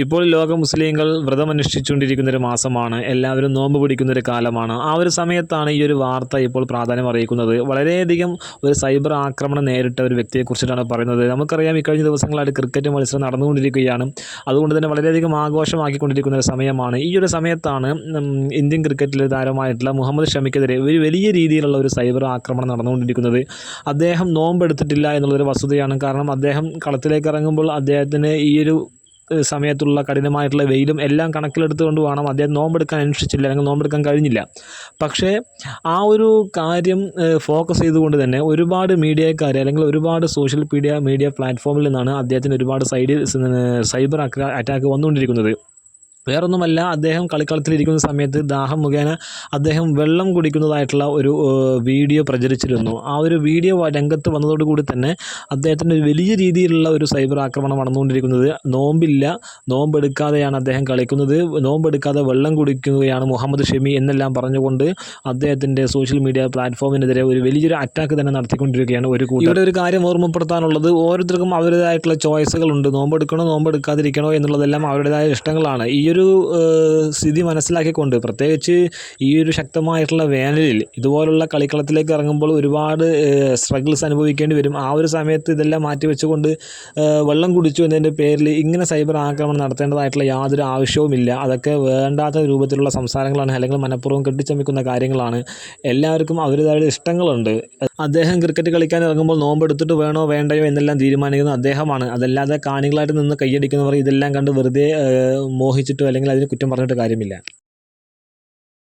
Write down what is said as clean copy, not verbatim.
ഇപ്പോൾ ലോക മുസ്ലിങ്ങൾ വ്രതമനുഷ്ഠിച്ചുകൊണ്ടിരിക്കുന്ന ഒരു മാസമാണ്. എല്ലാവരും നോമ്പ് പിടിക്കുന്ന ഒരു കാലമാണ്. ആ ഒരു സമയത്താണ് ഈ ഒരു വാർത്ത ഇപ്പോൾ പ്രാധാന്യം അറിയിക്കുന്നത്. വളരെയധികം ഒരു സൈബർ ആക്രമണം നേരിട്ട ഒരു വ്യക്തിയെക്കുറിച്ചിട്ടാണ് പറയുന്നത്. നമുക്കറിയാം, ഇക്കഴിഞ്ഞ ദിവസങ്ങളായിട്ട് ക്രിക്കറ്റ് മത്സരം നടന്നുകൊണ്ടിരിക്കുകയാണ്. അതുകൊണ്ട് തന്നെ വളരെയധികം ആഘോഷമാക്കിക്കൊണ്ടിരിക്കുന്ന ഒരു സമയമാണ്. ഈ ഒരു സമയത്താണ് ഇന്ത്യൻ ക്രിക്കറ്റിലെ താരമായിട്ടുള്ള മുഹമ്മദ് ഷമിക്കെതിരെ ഒരു വലിയ രീതിയിലുള്ള ഒരു സൈബർ ആക്രമണം നടന്നുകൊണ്ടിരിക്കുന്നത്. അദ്ദേഹം നോമ്പെടുത്തിട്ടില്ല എന്നുള്ളൊരു വസ്തുതയാണ്. കാരണം അദ്ദേഹം കളത്തിലേക്ക് ഇറങ്ങുമ്പോൾ അദ്ദേഹത്തിന് ഈ ഒരു സമയത്തുള്ള കഠിനമായിട്ടുള്ള വെയിലും എല്ലാം കണക്കിലെടുത്തുകൊണ്ട് വേണം, അദ്ദേഹം നോമ്പെടുക്കാൻ അനുഷ്ഠിച്ചില്ല, അല്ലെങ്കിൽ നോമ്പെടുക്കാൻ കഴിഞ്ഞില്ല. പക്ഷേ ആ ഒരു കാര്യം ഫോക്കസ് ചെയ്തുകൊണ്ട് തന്നെ ഒരുപാട് മീഡിയക്കാർ, അല്ലെങ്കിൽ ഒരുപാട് സോഷ്യൽ മീഡിയ പ്ലാറ്റ്ഫോമിൽ നിന്നാണ് അദ്ദേഹത്തിന് ഒരുപാട് സൈബർ അറ്റാക്ക് വന്നുകൊണ്ടിരിക്കുന്നത്. വേറൊന്നുമല്ല, അദ്ദേഹം കളിക്കളത്തിലിരിക്കുന്ന സമയത്ത് ദാഹം മുഖേന അദ്ദേഹം വെള്ളം കുടിക്കുന്നതായിട്ടുള്ള ഒരു വീഡിയോ പ്രചരിച്ചിരുന്നു. ആ ഒരു വീഡിയോ രംഗത്ത് വന്നതോടുകൂടി തന്നെ അദ്ദേഹത്തിന് വലിയ രീതിയിലുള്ള ഒരു സൈബർ ആക്രമണം നടന്നുകൊണ്ടിരിക്കുന്നത്. നോമ്പില്ല, നോമ്പെടുക്കാതെയാണ് അദ്ദേഹം കളിക്കുന്നത്, നോമ്പെടുക്കാതെ വെള്ളം കുടിക്കുകയാണ് മുഹമ്മദ് ഷമി എന്നെല്ലാം പറഞ്ഞുകൊണ്ട് അദ്ദേഹത്തിൻ്റെ സോഷ്യൽ മീഡിയ പ്ലാറ്റ്ഫോമിനെതിരെ ഒരു വലിയൊരു അറ്റാക്ക് തന്നെ നടത്തിക്കൊണ്ടിരിക്കുകയാണ് ഒരു കൂട്ടർ. ഇവിടെ ഒരു കാര്യം ഓർമ്മപ്പെടുത്താനുള്ളത്, ഓരോരുത്തർക്കും അവരുടേതായിട്ടുള്ള ചോയ്സുകളുണ്ട്. നോമ്പെടുക്കണോ നോമ്പെടുക്കാതിരിക്കണോ എന്നുള്ളതെല്ലാം അവരുടേതായ ഇഷ്ടങ്ങളാണ്. ഈ ഒരു സ്ഥിതി മനസ്സിലാക്കിക്കൊണ്ട്, പ്രത്യേകിച്ച് ഈ ഒരു ശക്തമായിട്ടുള്ള വേനലിൽ ഇതുപോലുള്ള കളിക്കളത്തിലേക്ക് ഇറങ്ങുമ്പോൾ ഒരുപാട് സ്ട്രഗിൾസ് അനുഭവിക്കേണ്ടി വരും. ആ ഒരു സമയത്ത് ഇതെല്ലാം മാറ്റിവെച്ചുകൊണ്ട് വെള്ളം കുടിച്ചു എന്നതിൻ്റെ പേരിൽ ഇങ്ങനെ സൈബർ ആക്രമണം നടത്തേണ്ടതായിട്ടുള്ള യാതൊരു ആവശ്യവുമില്ല. അതൊക്കെ വേണ്ടാത്ത രൂപത്തിലുള്ള സംസാരങ്ങളാണ്, അല്ലെങ്കിൽ മനഃപൂർവ്വം കെട്ടിച്ചമിക്കുന്ന കാര്യങ്ങളാണ്. എല്ലാവർക്കും അവരുടേതായ ഇഷ്ടങ്ങളുണ്ട്. അദ്ദേഹം ക്രിക്കറ്റ് കളിക്കാൻ ഇറങ്ങുമ്പോൾ നോമ്പെടുത്തിട്ട് വേണോ വേണ്ടയോ എന്നെല്ലാം തീരുമാനിക്കുന്നത് അദ്ദേഹമാണ്. അതല്ലാതെ കാണികളായിട്ട് നിന്ന് കൈയടിക്കുന്നവർ ഇതെല്ലാം കണ്ട് വെറുതെ മോഹിച്ചിട്ടോ അല്ലെങ്കിൽ അതിന് കുറ്റം പറഞ്ഞിട്ട് കാര്യമില്ല.